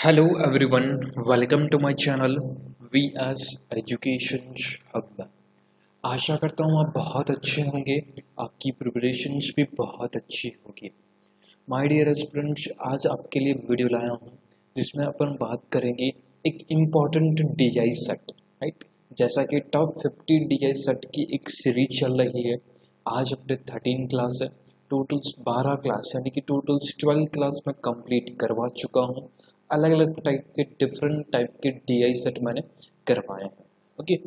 Hello everyone, welcome to my channel VS Education Hub। आशा करता हूँ आप बहुत अच्छे होंगे, आपकी प्रिपरेशंस भी बहुत अच्छी होगी। माय डियर एस्पिरेंट्स, आज आपके लिए वीडियो लाया हूँ जिसमें अपन बात करेंगे एक इम्पॉर्टेंट DI सेट, राइट। जैसा कि टॉप 50 DI सेट की एक सीरीज चल रही है। आज अपने 13 क्लास है, टोटल्स 12 क्लास यानी कि टोटल्स 12 क्लास में कंप्लीट करवा चुका हूँ। अलग अलग टाइप के डिफरेंट टाइप के DI सेट मैंने करवाए हैं। ओके,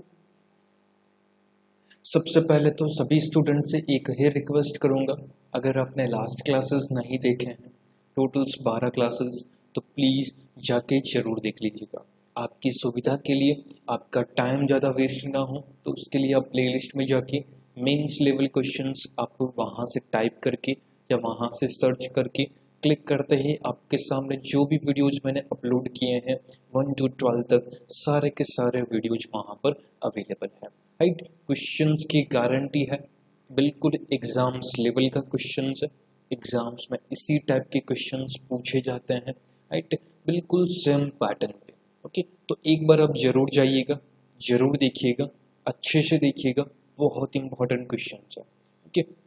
सबसे पहले तो सभी स्टूडेंट से एक ही रिक्वेस्ट करूंगा, अगर आपने लास्ट क्लासेस नहीं देखे हैं, टोटल्स 12 क्लासेस, तो प्लीज़ जाके जरूर देख लीजिएगा। आपकी सुविधा के लिए, आपका टाइम ज़्यादा वेस्ट ना हो, तो उसके लिए आप प्लेलिस्ट में जाके मेंस लेवल क्वेश्चंस आप वहाँ से टाइप करके या वहाँ से सर्च करके क्लिक करते ही आपके सामने जो भी वीडियोज मैंने अपलोड किए हैं 1 to 12 तक, सारे के सारे वीडियोज वहाँ पर अवेलेबल है, राइट। क्वेश्चंस की गारंटी है, बिल्कुल एग्जाम्स लेवल का क्वेश्चंस है। एग्जाम्स में इसी टाइप के क्वेश्चंस पूछे जाते हैं, राइट, बिल्कुल सेम पैटर्न पे। ओके, तो एक बार आप जरूर जाइएगा, जरूर देखिएगा, अच्छे से देखिएगा, बहुत इंपॉर्टेंट क्वेश्चंस है। ओके,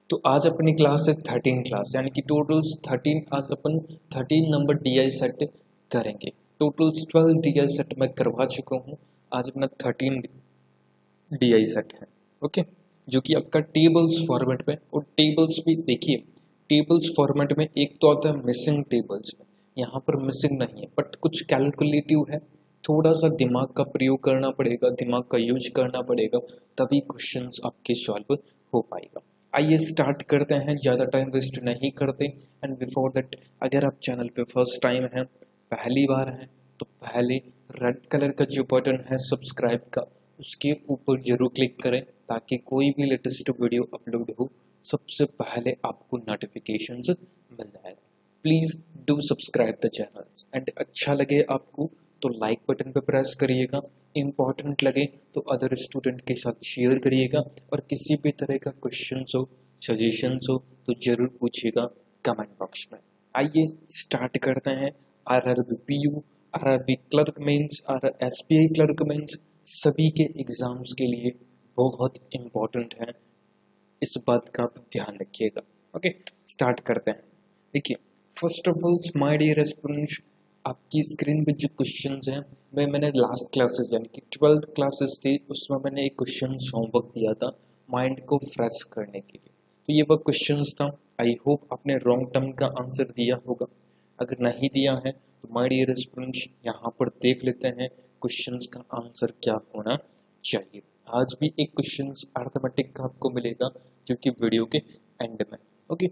तो आज अपनी क्लास है 13 क्लास, यानी कि टोटल्स 13। आज अपन 13 नंबर DI सेट करेंगे। टोटल्स 12 DI सेट मैं करवा चुका हूँ, आज अपना 13 DI सेट है। ओके, जो कि आपका टेबल्स फॉर्मेट में, और टेबल्स भी देखिए, टेबल्स फॉर्मेट में एक तो आता है मिसिंग टेबल्स में, यहाँ पर मिसिंग नहीं है, बट कुछ कैलकुलेटिव है, थोड़ा सा दिमाग का प्रयोग करना पड़ेगा, दिमाग का यूज करना पड़ेगा, तभी क्वेश्चंस आपके सॉल्व हो पाएगा। आइए स्टार्ट करते हैं, ज़्यादा टाइम वेस्ट नहीं करते। एंड बिफोर दैट, अगर आप चैनल पे फर्स्ट टाइम हैं, पहली बार हैं, तो पहले रेड कलर का जो बटन है सब्सक्राइब का, उसके ऊपर जरूर क्लिक करें, ताकि कोई भी लेटेस्ट वीडियो अपलोड हो सबसे पहले आपको नोटिफिकेशंस मिल जाए। Please do subscribe the channel. And अच्छा लगे आपको तो लाइक बटन पे प्रेस करिएगा, इम्पॉर्टेंट लगे तो अदर स्टूडेंट के साथ शेयर करिएगा, और किसी भी तरह का क्वेश्चन हो, सजेशंस हो, तो जरूर पूछिएगा कमेंट बॉक्स में। आइए स्टार्ट करते हैं। RRB PU, RRB clerk mains, SBI clerk mains, सभी के एग्जाम्स के लिए बहुत इम्पोर्टेंट है, इस बात का आप ध्यान रखिएगा। ओके, स्टार्ट करते हैं। देखिए, first of all my dear aspirants, आपकी स्क्रीन पे जो क्वेश्चंस हैं, मैंने लास्ट क्लासेस यानी कि 12th क्लासेस थी, उसमें मैंने एक क्वेश्चन होमवर्क दिया था माइंड को फ्रेश करने के लिए। तो ये वह क्वेश्चंस था। आई होप आपने रॉन्ग टर्म का आंसर दिया होगा। अगर नहीं दिया है तो माय डियर स्टूडेंट्स, यहाँ पर देख लेते हैं क्वेश्चंस का आंसर क्या होना चाहिए। आज भी एक क्वेश्चंस अर्थमेटिक का आपको मिलेगा, जो कि वीडियो के एंड में। ओके,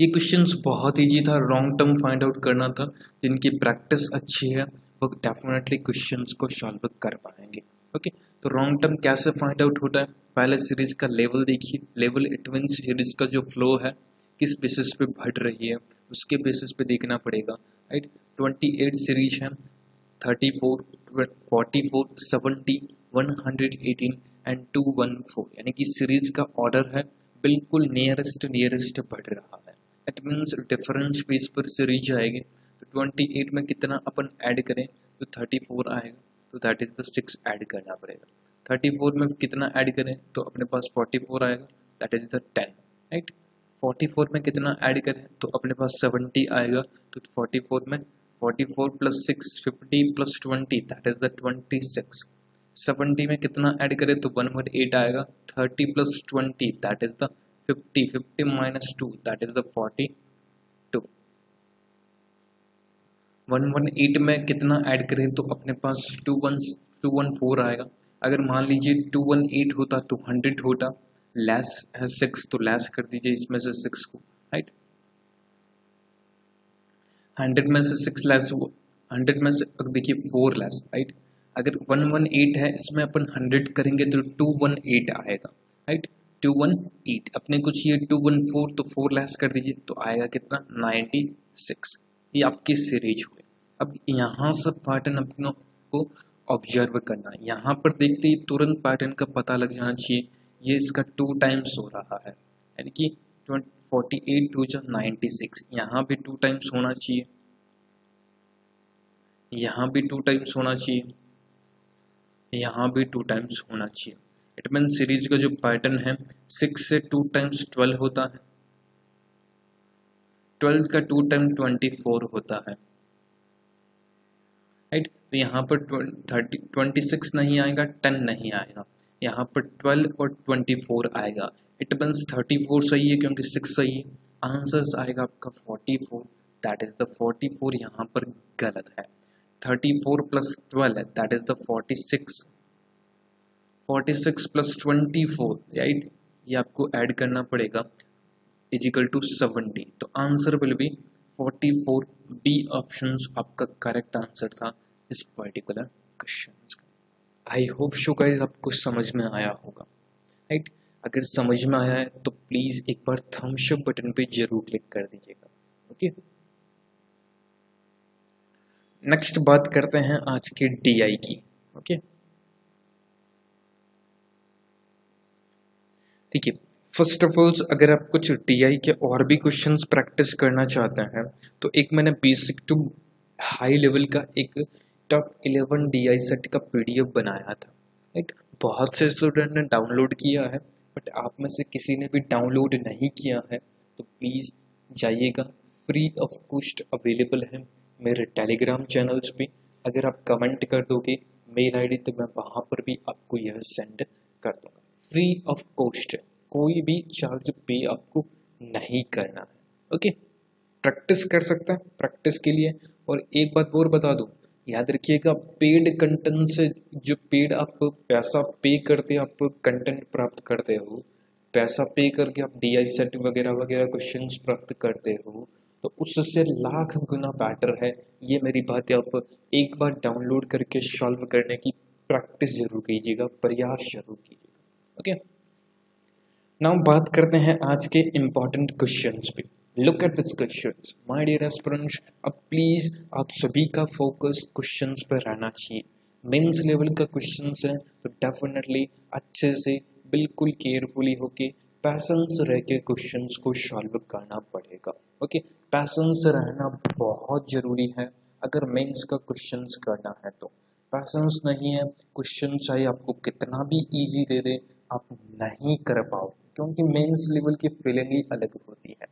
ये क्वेश्चंस बहुत इजी था, रॉन्ग टर्म फाइंड आउट करना था। जिनकी प्रैक्टिस अच्छी है वो डेफिनेटली क्वेश्चंस को सॉल्व कर पाएंगे। ओके, तो रॉन्ग टर्म कैसे फाइंड आउट होता है, पहले सीरीज का लेवल देखिए। लेवल इट मींस सीरीज का जो फ्लो है, किस बेसिस पे बढ़ रही है, उसके बेसिस पे देखना पड़ेगा, राइट। 28 सीरीज है, 34, 44, 70, 118 एंड 214, यानी कि सीरीज का ऑर्डर है बिल्कुल नियरेस्ट बढ़ रहा है। इट मीन्स डिफरेंस बेस पर सीरीज आएगी। तो 28 में कितना अपन ऐड करें तो 34 आएगा, तो दैट इज द 6 ऐड करना पड़ेगा। 34 में कितना ऐड करें तो अपने पास 44 आएगा, दैट इज द 10, राइट। 44 में कितना ऐड करें तो अपने पास 70 आएगा, तो 44 में 44 plus 6 50 plus 20, that is the 26। 70 में कितना ऐड करें तो 118 आएगा, 30 plus 20 that is the 50, 50 minus 2 that is the 42। 118 में कितना ऐड करें तो अपने पास 214 आएगा। अगर मान लीजिए 218 होता तो 100 होता, लेस है 6 तो लेस कर दीजिए इसमें से 6 को, राइट। 100 में से 6 लेस, 100 में से देखिए 4 लेस, राइट। अगर 118 है, इसमें अपन 100 करेंगे तो 218 आएगा, राइट। 218 अपने कुछ ये 214, तो 4 लेस कर दीजिए तो आएगा कितना 96। ये आपकी सीरीज हुई। अब यहाँ से पैटर्न अपनों को ऑब्जर्व करना है। यहाँ पर देखते ही तुरंत पैटर्न का पता लग जाना चाहिए, ये इसका 2 टाइम्स हो रहा है, यानी कि 48 टू जा 96, यहाँ भी 2 टाइम्स होना चाहिए, यहाँ भी 2 टाइम्स होना चाहिए, यहाँ भी 2 टाइम्स होना चाहिए। इट मीन सीरीज का जो पैटर्न है 6 से 2 टाइम्स 12 होता है, 12 का 2 टाइम 24 होता है, राइट। तो यहाँ पर 26 नहीं आएगा, 10 नहीं आएगा, यहाँ पर 12 और 24 आएगा। इट मीन्स 34 सही है क्योंकि 6 सही है। आंसर्स आएगा आपका 44, दैट इज द 44 यहाँ पर गलत है। 34 plus 12 that is the 46, 46 plus 24, right, ये आपको ऐड करना पड़ेगा, इज इक्वल टू 70। तो answer will be 44। B option आपका करेक्ट आंसर था इस पर्टिकुलर क्वेश्चन का। आई होप शो गाइस आपको समझ में आया होगा, राइट। अगर समझ में आया है तो प्लीज एक बार थम्स अप बटन पे जरूर क्लिक कर दीजिएगा, ओके। नेक्स्ट बात करते हैं आज के डीआई की, ओके। देखिए, फर्स्ट ऑफ ऑल अगर आप कुछ डीआई के और भी क्वेश्चंस प्रैक्टिस करना चाहते हैं तो एक मैंने बेसिक टू हाई लेवल का एक टॉप 11 डीआई सेट का पीडीएफ बनाया था, राइट। बहुत से स्टूडेंट ने डाउनलोड किया है, बट आप में से किसी ने भी डाउनलोड नहीं किया है तो प्लीज़ जाइएगा, फ्री ऑफ कॉस्ट अवेलेबल है मेरे टेलीग्राम चैनल्स पे। अगर आप कमेंट कर दोगे मेल आईडी तो मैं वहाँ पर भी आपको यह सेंड कर दूँगा, फ्री ऑफ कॉस्ट, कोई भी चार्ज पे आपको नहीं करना है, ओके। प्रैक्टिस कर सकते हैं प्रैक्टिस के लिए। और एक बात और बता दूं, याद रखिएगा, पेड कंटेंट से जो पेड आप पैसा पे करते आप कंटेंट प्राप्त करते हो, पैसा पे करके आप डीआई सेट वगैरह वगैरह क्वेश्चंस प्राप्त करते हो, तो उससे लाख गुना बेटर है। ये मेरी बात है, आप एक बार डाउनलोड करके सॉल्व करने की प्रैक्टिस जरूर कीजिएगा, प्रयास जरूर कीजिएगा, ओके। नाउ बात करते हैं आज के इम्पोर्टेंट क्वेश्चंस पे। Look at this questions my dear aspirants. अब प्लीज आप सभी का फोकस क्वेश्चंस पर रहना चाहिए। मेंस लेवल का क्वेश्चंस है तो डेफिनेटली अच्छे से बिल्कुल केयरफुली होके पैशंस रह के क्वेश्चंस को सॉल्व करना पड़ेगा, ओके। पैशंस रहना बहुत जरूरी है अगर मेंस का क्वेश्चंस करना है तो। पैशंस नहीं है, क्वेश्चन चाहे आपको कितना भी इजी दे दे आप नहीं कर पाओ, क्योंकि मेंस लेवल की फीलिंग ही अलग होती है।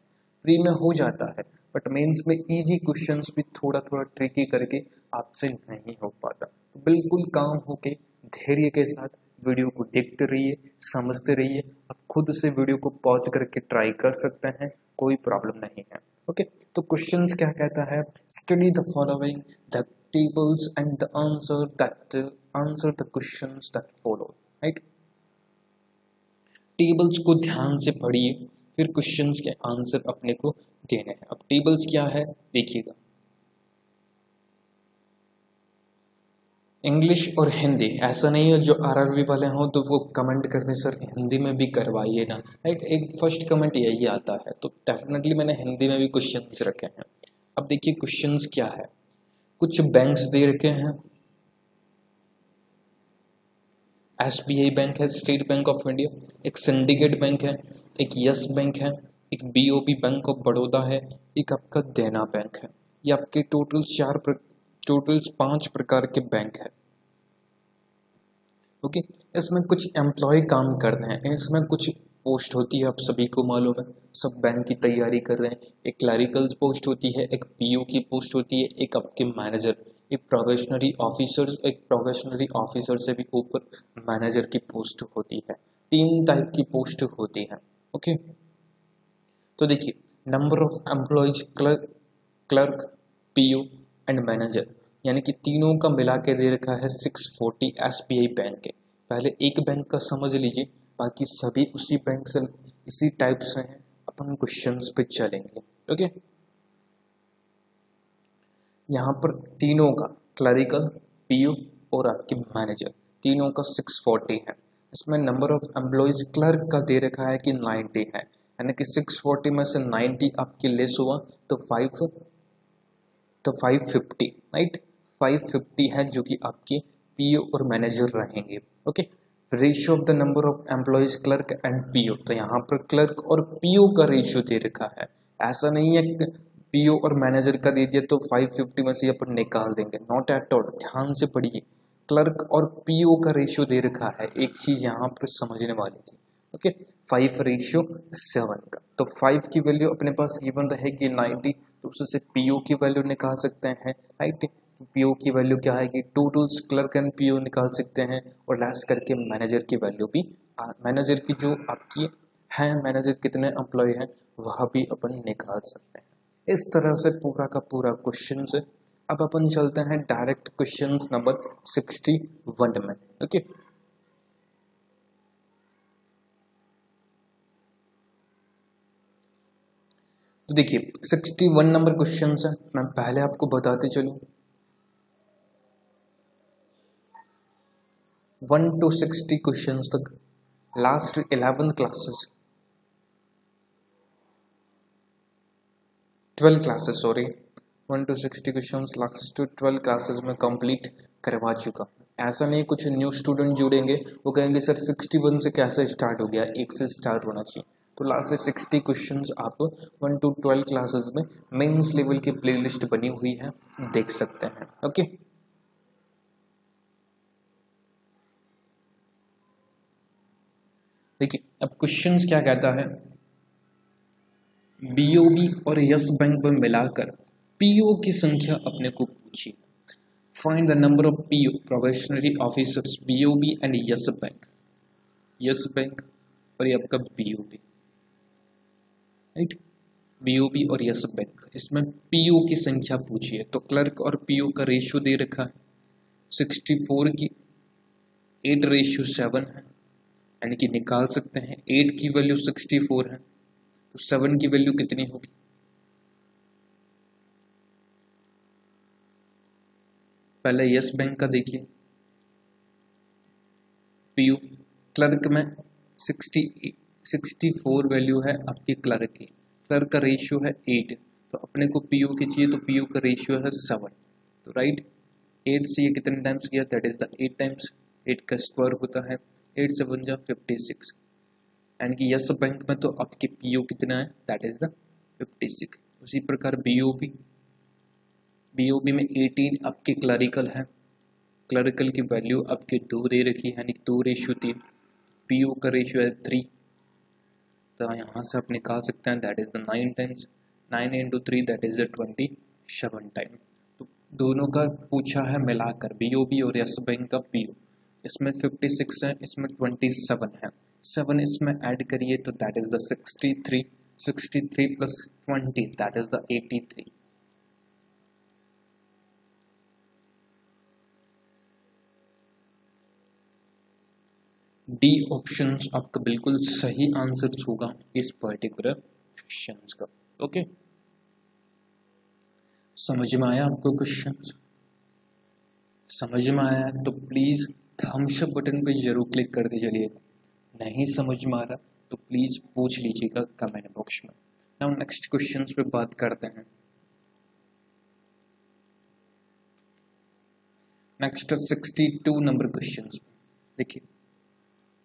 प्री में हो जाता है बट मेंस में इजी क्वेश्चंस भी थोड़ा थोड़ा ट्रिकी करके आपसे नहीं हो पाता। तो बिल्कुल काम होके धैर्य के साथ वीडियो को देखते रहिए, समझते रहिए। आप खुद से वीडियो को पॉज करके ट्राई कर सकते हैं, कोई प्रॉब्लम नहीं है, ओके। तो क्वेश्चंस क्या कहता है, study the following the tables and the answer the questions that follow, right. Tables को ध्यान से पढ़िए, फिर क्वेश्चंस के आंसर अपने को देने हैं। अब टेबल्स क्या है देखिएगा, इंग्लिश और हिंदी, ऐसा नहीं है जो आरआरबी वाले हों तो वो कमेंट करते सर हिंदी में भी करवाइए ना, राइट। एक फर्स्ट कमेंट यही आता है, तो डेफिनेटली मैंने हिंदी में भी क्वेश्चंस रखे हैं। अब देखिए क्वेश्चंस क्या है, कुछ बैंक्स दे रखे हैं, एसबीआई बैंक है, स्टेट बैंक ऑफ इंडिया, एक सिंडिकेट बैंक है, एक यस बैंक है, एक बीओबी बैंक ऑफ बड़ौदा है, एक आपका देना बैंक है। ये आपके टोटल 5 प्रकार के बैंक है, ओके। इसमें कुछ एम्प्लॉय काम करते हैं, इसमें कुछ पोस्ट होती है, आप सभी को मालूम है, सब बैंक की तैयारी कर रहे हैं। एक क्लरिकल पोस्ट होती है, एक पीओ की पोस्ट होती है, एक आपके मैनेजर, एक प्रोबेशनरी ऑफिसर से भी ऊपर मैनेजर की पोस्ट होती है। 3 टाइप की पोस्ट होती है, ओके। तो देखिए number of employees, clerk, PO and manager, यानी कि तीनों का मिला के दे रखा है 640 एसबीआई बैंक के। पहले एक बैंक का समझ लीजिए, बाकी सभी उसी बैंक से इसी टाइप से हैं। अपन क्वेश्चंस पे चलेंगे, ओके। यहाँ पर तीनों का क्लरिकल, पीओ और आपके मैनेजर, तीनों का 640 है। इसमें नंबर ऑफ एम्प्लॉयज क्लर्क का दे रखा है कि 90 है, यानी कि 640 में से 90 आपके लेस हुआ तो 550, राइट। 550 है जो कि आपके पीओ और मैनेजर रहेंगे, okay. Ratio of the number of employees clerk and PO, तो यहाँ पर क्लर्क और पीओ का रेशियो दे रखा है। ऐसा नहीं है पीओ और मैनेजर का दे दिया तो 550 में से अपन निकाल देंगे, नॉट एट ऑल। ध्यान से पढ़िए, क्लर्क और पीओ का रेशियो दे रखा है। एक चीज यहाँ पर समझने वाली थी, ओके। 5:7 का, तो 5 की वैल्यू अपने पास गिवन रहेगी 90, तो उससे पीओ की वैल्यू निकाल सकते हैं, राइट। पीओ की वैल्यू क्या है कि टोटल्स क्लर्क एंड पीओ निकाल सकते हैं, और लेस करके मैनेजर की वैल्यू भी, मैनेजर की जो आपकी है, मैनेजर कितने एम्प्लॉय हैं वह भी अपन निकाल सकते हैं। इस तरह से पूरा का पूरा क्वेश्चन से अब अपन चलते हैं डायरेक्ट क्वेश्चन नंबर 61 में, ओके। तो देखिए 61 नंबर क्वेश्चन है, मैं पहले आपको बताते चलूं 1 to 60 क्वेश्चन तक last 11 classes 12 classes sorry 1 to 60 question last 12 classes में कंप्लीट करवा चुका। ऐसा नहीं कुछ न्यू स्टूडेंट जुड़ेंगे वो कहेंगे सर 61 से कैसे स्टार्ट हो गया, एक से स्टार्ट होना चाहिए। तो लास्ट 60 क्वेश्चंस आप 1 to 12 क्लासेस में मेंस लेवल की प्लेलिस्ट बनी हुई है, देख सकते हैं, ओके। देखिए अब क्वेश्चंस क्या कहता है, बीओबी और यस बैंक में मिलाकर पीओ की संख्या अपने को पूछी। Find the number of PO probationary officers BOB and yes bank और ये आपका बीओबी, राइट। बीओबी और यस बैंक, इसमें पीओ की संख्या पूछी है। तो क्लर्क और पीओ का रेशियो दे रखा है 64 की 8:7 है, यानी कि निकाल सकते हैं 8 की वैल्यू 64 है तो 7 की वैल्यू कितनी होगी। पहले यस बैंक का देखिए, पीयू क्लर्क में 64 वैल्यू है आपकी क्लर्क की, क्लर्क का रेशियो है 8, तो अपने को पीयू की चाहिए तो पीयू का रेशियो है 7, तो राइट 8 से ये कितने टाइम्स गया, दैट इज द 8 टाइम्स, 8 का स्क्वायर होता है 8 से 1 जा 56, यानी कि यस बैंक में तो आपके पीओ कितना है, दैट इज द 56। उसी प्रकार बीओबी में 18 आपके क्लरिकल है, क्लरिकल की वैल्यू आपके 2 दे रखी है, यानी 2:3, पीओ का रेशियो है 3, तो यहाँ से आप निकाल सकते हैं that is the 9 times, 9 into 3 that is the 27 time. तो दोनों का पूछा है मिलाकर, बीओबी और यस बैंक का पीओ, इसमें 56 है, इसमें 27 है, 7 इसमें ऐड करिए तो that is the 63, 63 plus 20 that is the 83। D option आपका बिल्कुल सही आंसर होगा इस पर्टिकुलर क्वेश्चन का, ओके। समझ में आया आपको क्वेश्चन? समझ में आया तो प्लीज थम्स अप बटन पे जरूर क्लिक कर दे चलिएगा, नहीं समझ में आ रहा तो प्लीज पूछ लीजिएगा कमेंट बॉक्स में। नाउ नेक्स्ट क्वेश्चन पे बात करते हैं। नेक्स्ट 62 नंबर क्वेश्चन, देखिए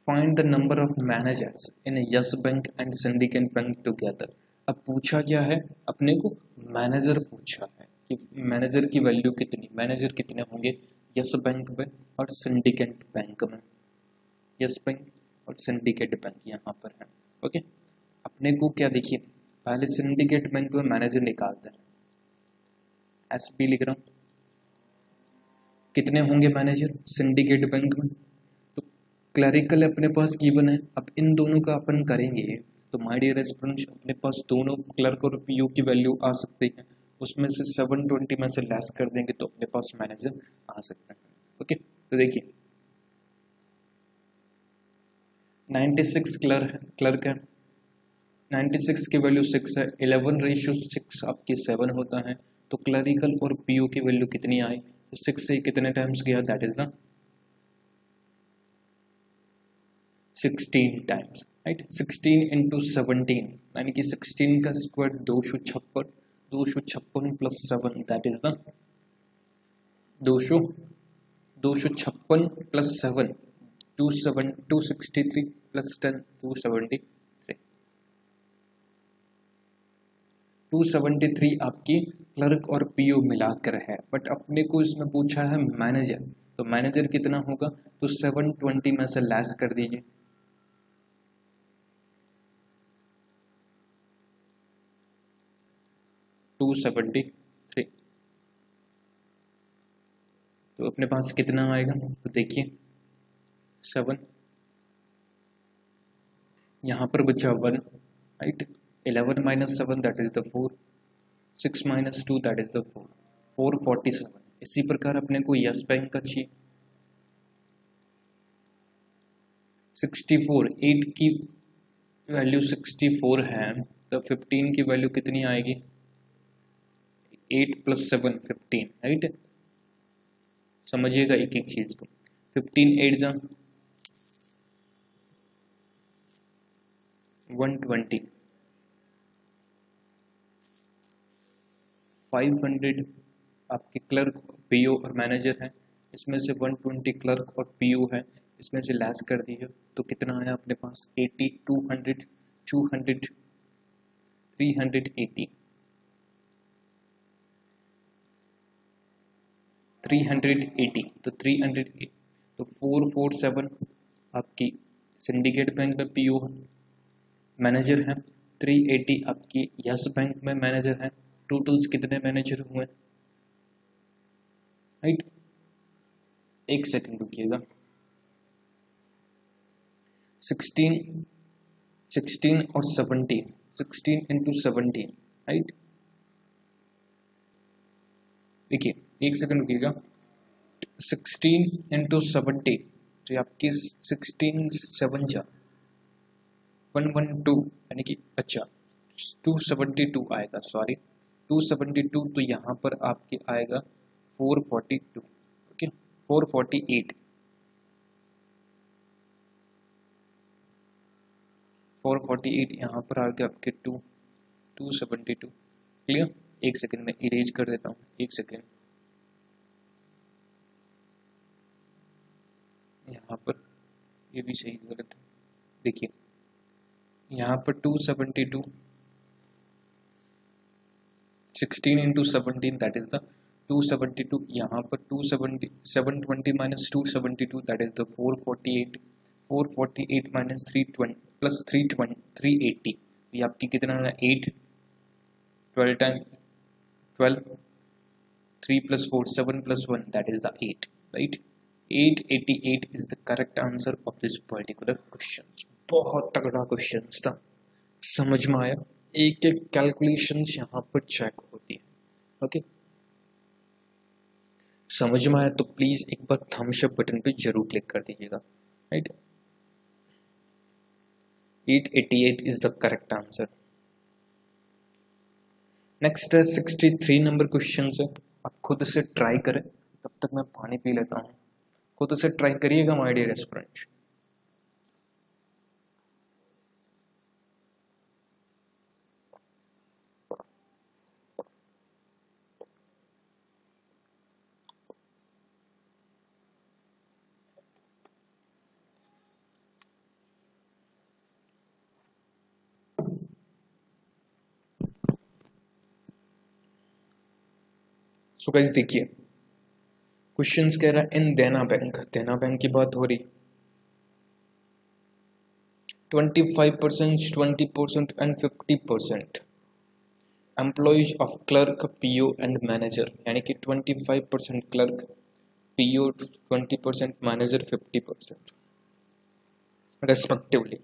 find the number of managers in yes bank and syndicate bank together. अब पूछा क्या है, अपने को मैनेजर पूछा है कि मैनेजर की वैल्यू कितनी, मैनेजर कितने होंगे यस बैंक में और सिंडिकेट बैंक में, यस बैंक और सिंडिकेट बैंक यहाँ पर है, ओके। अपने को क्या देखिए, पहले सिंडिकेट बैंक में मैनेजर निकालते हैं, एसपी लिख रहा हूँ, कितने होंगे मैनेजर सिंडिकेट बैंक में, क्लरिकल अपने पास गिवन है। अब इन दोनों का अपन करेंगे तो माय डियर स्टूडेंट्स अपने पास दोनों क्लर्क और पीयू की वैल्यू आ सकती है, उसमें से 720 में से लेस कर देंगे तो अपने पास मैनेजर आ सकता है, ओके। तो देखिए 96 क्लर्क है, 96 की वैल्यू 6 है, 11:6 आपकी 7 होता है, तो क्लरिकल और पीयू की वैल्यू कितनी आई, तो 6 से कितने टाइम्स गया, that is the 16 times, right. 16 into 17 यानी कि 16 का square 256, 256 plus 7 that is the 256 plus 7 263 plus 10 273। 273 आपकी क्लर्क और पीओ मिलाकर है, बट अपने को इसमें पूछा है मैनेजर, तो मैनेजर कितना होगा, तो 720 में से लेस कर दीजिए। टू 73, तो अपने पास कितना आएगा, तो देखिए 7, यहाँ पर बचा 1, right. 11 minus 7 that is the 4, 6 minus 2 that is the 4, 447। इसी प्रकार अपने को यस बैंक का चाहिए 64, 8 की वैल्यू 64 है, तो 15 की वैल्यू कितनी आएगी, 8 प्लस 7 15, राइट। समझिएगा एक एक चीज को, 15 8 जा 120, 500 आपके क्लर्क पीओ और मैनेजर है, इसमें से 120 क्लर्क और पीओ है, इसमें से लेस कर दीजिए, तो कितना आया अपने पास 80, 200, 200, 380, 380, तो 380, तो 447 आपकी सिंडिकेट बैंक में पीओ मैनेजर है, 380 आपकी यस बैंक में मैनेजर है। टोटल्स कितने मैनेजर हुए, राइट। एक सेकंड रुकिएगा, 16 और 17, 16 इंटू 17, राइट। देखिए एक सेकंड रुकिएगा, 16 इंटू 70, तो आपकी 16 7 जा 112, यानी कि अच्छा 272 आएगा, सॉरी 272, तो यहाँ पर आपके आएगा 442, ओके 448, 448 यहाँ पर आ गया आपके 272, क्लियर। एक सेकंड में इरेज कर देता हूँ, एक सेकंड, यहाँ पर ये भी सही गलत है, देखिए यहाँ पर 272, 16 इंटू 17 दैट इज द 272, यहाँ पर 270, 720 minus 272 that is the 448, 448 minus 320 plus 320 380, ये आपकी कितना है 8, 12 time 12, 3 plus 4 7 plus 1 that is the 8, right. 888 is the correct answer of this particular question। बहुत तगड़ा क्वेश्चन था, समझ में आया, एक एक कैलकुलेशंस यहाँ पर चेक होती है, ओके। समझ में आया तो प्लीज एक बार थम्स अप बटन पे जरूर क्लिक कर दीजिएगा, right. 888 is the correct answer। Next है 63 नंबर क्वेश्चन है, आप खुद से ट्राई करें, तब तक मैं पानी पी लेता हूँ, खुद से ट्राई करिएगा my dear aspirant. So guys देखिए क्वेश्चंस कह रहा है इन देना बैंक की बात हो रही, 25%, 20% and 50% employees of clerk PO and manager, यानी कि 25% clerk PO, 20% manager, 50% respectively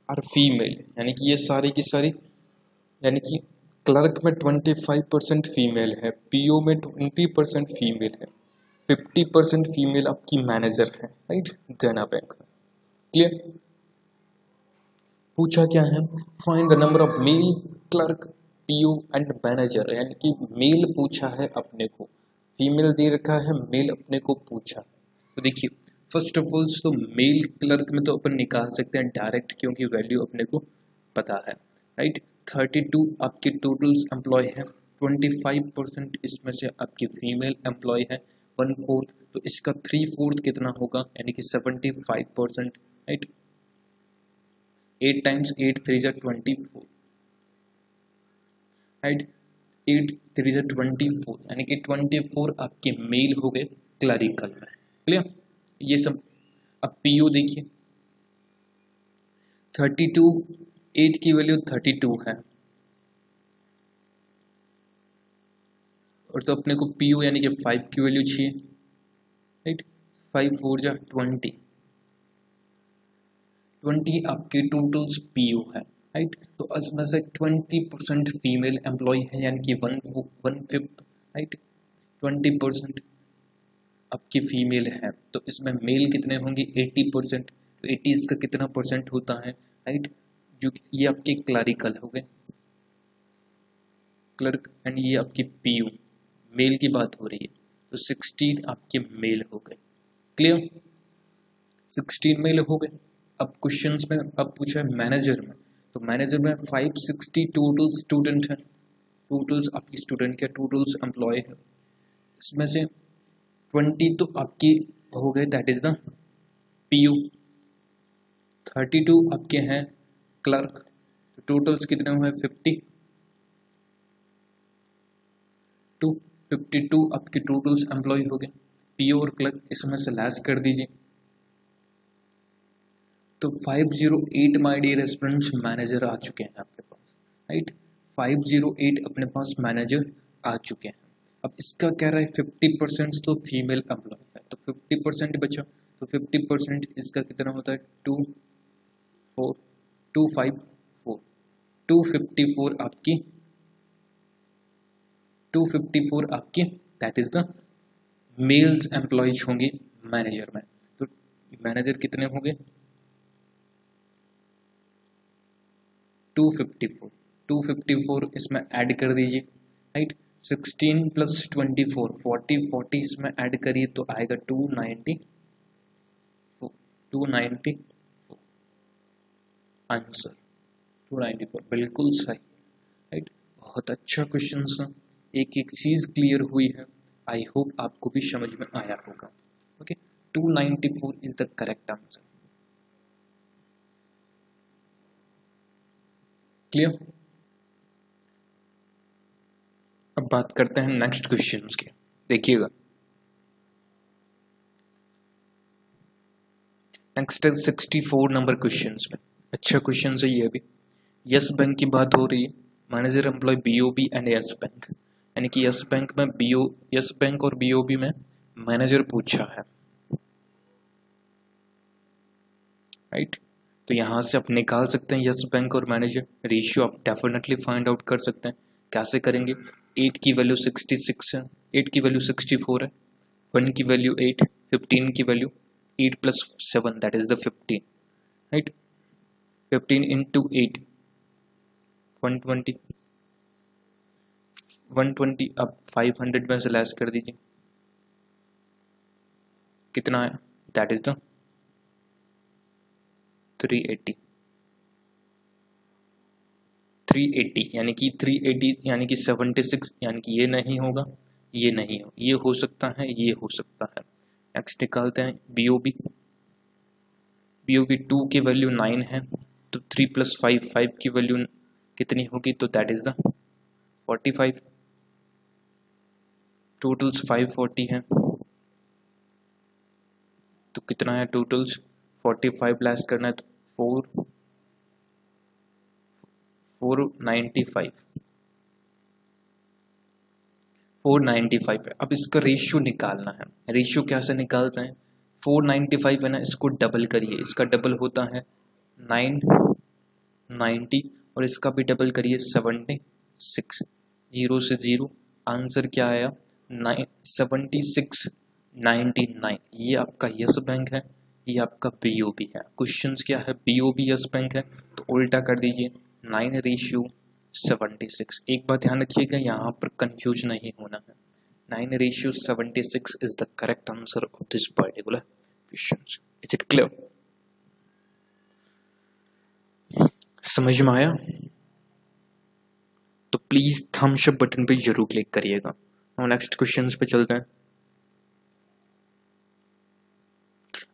are female, यानी कि ये सारी की सारी, यानी कि क्लर्क में 25% फीमेल है, पीओ में 20% फीमेल है, 50% फीमेल आपकी मैनेजर है, राइट। देना बैंक, क्लियर। पूछा क्या है, find the number of male clerk PO and manager, यानी कि मेल पूछा है अपने को, फीमेल दे रखा है, मेल अपने को पूछा। तो देखिए फर्स्ट ऑफ ऑल तो मेल क्लर्क में तो अपन निकाल सकते हैं डायरेक्ट, क्योंकि वैल्यू अपने को पता है, राइट। 32 आपके टोटल्स एम्प्लॉय है, 25% इसमें से आपकी फीमेल एम्प्लॉय है 1/4, तो इसका 3/4 कितना होगा, यानी कि 75%, राइट। 8 टाइम्स 8 3 जा 24, राइट। 8 3 जा 24, यानी कि 24 आपके मेल हो गए क्लरिकल में। क्लियर, ये सब। अब पीयू देखिए, 32, 8 की वैल्यू 32 है, और तो अपने को पीयू यानी कि 5 की वैल्यू चाहिए, राइट। 5 4 जा 20, 20 आपके टोटल्स पीयू है, राइट। तो इसमें से 20% फीमेल एम्प्लॉय है, यानी कि 1/5, राइट। 20% आपकी फीमेल है, तो इसमें मेल कितने होंगे, 80%। तो 80 इसका कितना परसेंट होता है, राइट। जो ये आपके क्लरिकल हो गए, क्लर्क, एंड ये आपकी पीयू, मेल की बात हो रही है, तो 16 आपके मेल हो गए। क्लियर, 16 मेल हो गए। अब क्वेश्चंस में अब पूछा है मैनेजर में, तो मैनेजर में 560 टोटल स्टूडेंट है, टोटल्स आपकी स्टूडेंट के टोटल्स एम्प्लॉय है, इसमें से 20 तो आपकी हो गए, दैट इज द पीयू। 32 आपके हैं क्लर्क, तो टोटल्स कितने हुए, 52 52 आपके टोटल्स एम्प्लॉय हो गए, पीयू और क्लर्क इसमें से लेस कर दीजिए, तो 508 माय डियर स्टूडेंट्स मैनेजर आ चुके हैं आपके पास, राइट। 508 अपने पास मैनेजर आ चुके हैं। अब इसका कह रहा है 50% तो फीमेल एम्प्लॉय है, तो 50% बचा, तो 50% इसका कितना होता है, 254 आपकी 254 आपकी that is the mails employees होंगे मैनेजर में। तो मैनेजर कितने होंगे, 254 इसमें ऐड कर दीजिए, राइट। 16 + 24 40 इसमें ऐड करिए तो आएगा 294 आंसर 294, बिल्कुल सही, राइट। बहुत अच्छा क्वेश्चन था, एक एक चीज क्लियर हुई है, आई होप आपको भी समझ में आया होगा। Okay, 294 is the correct answer. Clear, अब बात करते हैं नेक्स्ट क्वेश्चन की, देखिएगा। नेक्स्ट है 64 नंबर क्वेश्चन में, अच्छा क्वेश्चन है ये भी। यस बैंक की बात हो रही है, manager employ BOB and yes bank, यानी कि यस बैंक में यस बैंक और बीओबी में मैनेजर पूछा है, राइट। तो यहां से आप निकाल सकते हैं यस बैंक और मैनेजर, रेशियो आप डेफिनेटली फाइंड आउट कर सकते हैं। कैसे करेंगे, 8 की वैल्यू 66 है, 8 की वैल्यू 64 है, 1 की वैल्यू 8, 15 की value 8 + 7 that is the 15, right. 15 into 8 120, 120 अब 500 में से लेस कर दीजिए, कितना है, दैट इज द 380, 380 यानी कि 380 यानी कि 76, यानी कि ये नहीं होगा, ये नहीं हो, ये हो सकता है, ये हो सकता है। नेक्स्ट निकालते हैं बीओबी, बीओबी 2 की वैल्यू 9 है, तो 3 + 5 की वैल्यू कितनी होगी, तो दैट इज द 45, टोटल्स 540 है, तो कितना है टोटल्स 45 लेस करना है, तो 495 है। अब इसका रेशियो निकालना है, रेशियो कैसे निकालते हैं, 495 है ना, इसको डबल करिए, इसका डबल होता है 990, और इसका भी डबल करिए 76, 0 से 0, आंसर क्या आया 7699। ये आपका यस बैंक है, ये आपका बीओबी है। क्वेश्चंस क्या है, बीओबी यस बैंक है, तो उल्टा कर दीजिए 9/76। एक बात ध्यान रखिएगा, यहाँ पर कंफ्यूज नहीं होना है, 9/76 is the correct answer of this particular question. Is it clear, समझ में आया? तो प्लीज थम्स अप बटन पे जरूर क्लिक करिएगा। हम नेक्स्ट क्वेश्चन पे चलते हैं।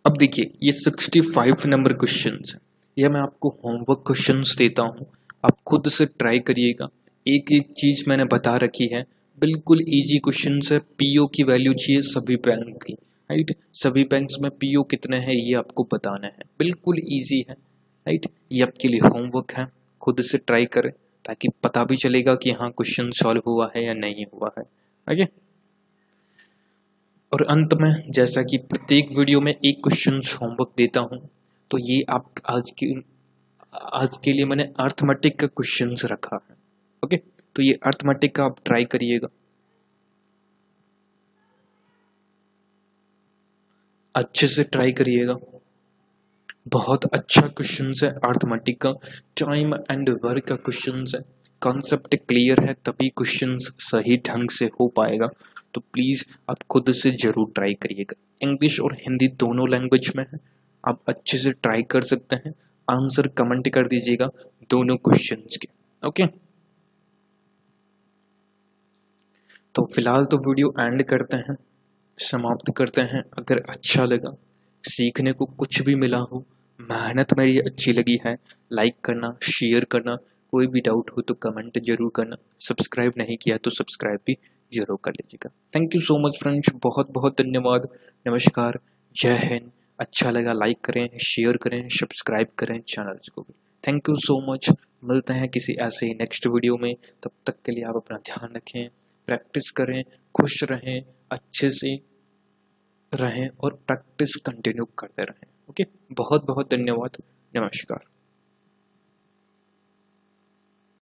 अब देखिए ये 65 नंबर क्वेश्चन है, यह मैं आपको होमवर्क क्वेश्चंस देता हूँ, आप खुद से ट्राई करिएगा। एक एक चीज़ मैंने बता रखी है, बिल्कुल इजी क्वेश्चंस है। पीओ की वैल्यू चाहिए सभी बैंक की, राइट। सभी बैंक्स में पीओ कितने हैं ये आपको बताना है, बिल्कुल इजी है, राइट। ये आपके लिए होमवर्क है, खुद से ट्राई करें ताकि पता भी चलेगा कि हाँ क्वेश्चन सॉल्व हुआ है या नहीं हुआ है, ओके। और अंत में जैसा कि प्रत्येक वीडियो में एक क्वेश्चन होमवर्क देता हूँ, तो ये आप आज के लिए मैंने अर्थमेटिक का क्वेश्चंस रखा है, ओके। तो ये अर्थमेटिक का आप ट्राई करिएगा, अच्छे से ट्राई करिएगा। बहुत अच्छा क्वेश्चंस है अर्थमेटिक का, टाइम एंड वर्क का क्वेश्चंस है, कॉन्सेप्ट क्लियर है तभी क्वेश्चंस सही ढंग से हो पाएगा। तो प्लीज़ आप खुद से ज़रूर ट्राई करिएगा। इंग्लिश और हिंदी दोनों लैंग्वेज में है, आप अच्छे से ट्राई कर सकते हैं। आंसर कमेंट कर दीजिएगा दोनों क्वेश्चंस के, ओके। तो फिलहाल तो वीडियो एंड करते हैं, समाप्त करते हैं। अगर अच्छा लगा, सीखने को कुछ भी मिला हो, मेहनत मेरी अच्छी लगी है, लाइक करना, शेयर करना, कोई भी डाउट हो तो कमेंट जरूर करना, सब्सक्राइब नहीं किया तो सब्सक्राइब भी जरूर कर लीजिएगा। Thank you so much friends, बहुत बहुत धन्यवाद, नमस्कार, जय हिंद। अच्छा लगा लाइक करें, शेयर करें, सब्सक्राइब करें चैनल्स को भी। थैंक यू सो मच, मिलते हैं किसी ऐसे ही नेक्स्ट वीडियो में। तब तक के लिए आप अपना ध्यान रखें, प्रैक्टिस करें, खुश रहें, अच्छे से रहें और प्रैक्टिस कंटिन्यू करते रहें, ओके। बहुत बहुत धन्यवाद, नमस्कार।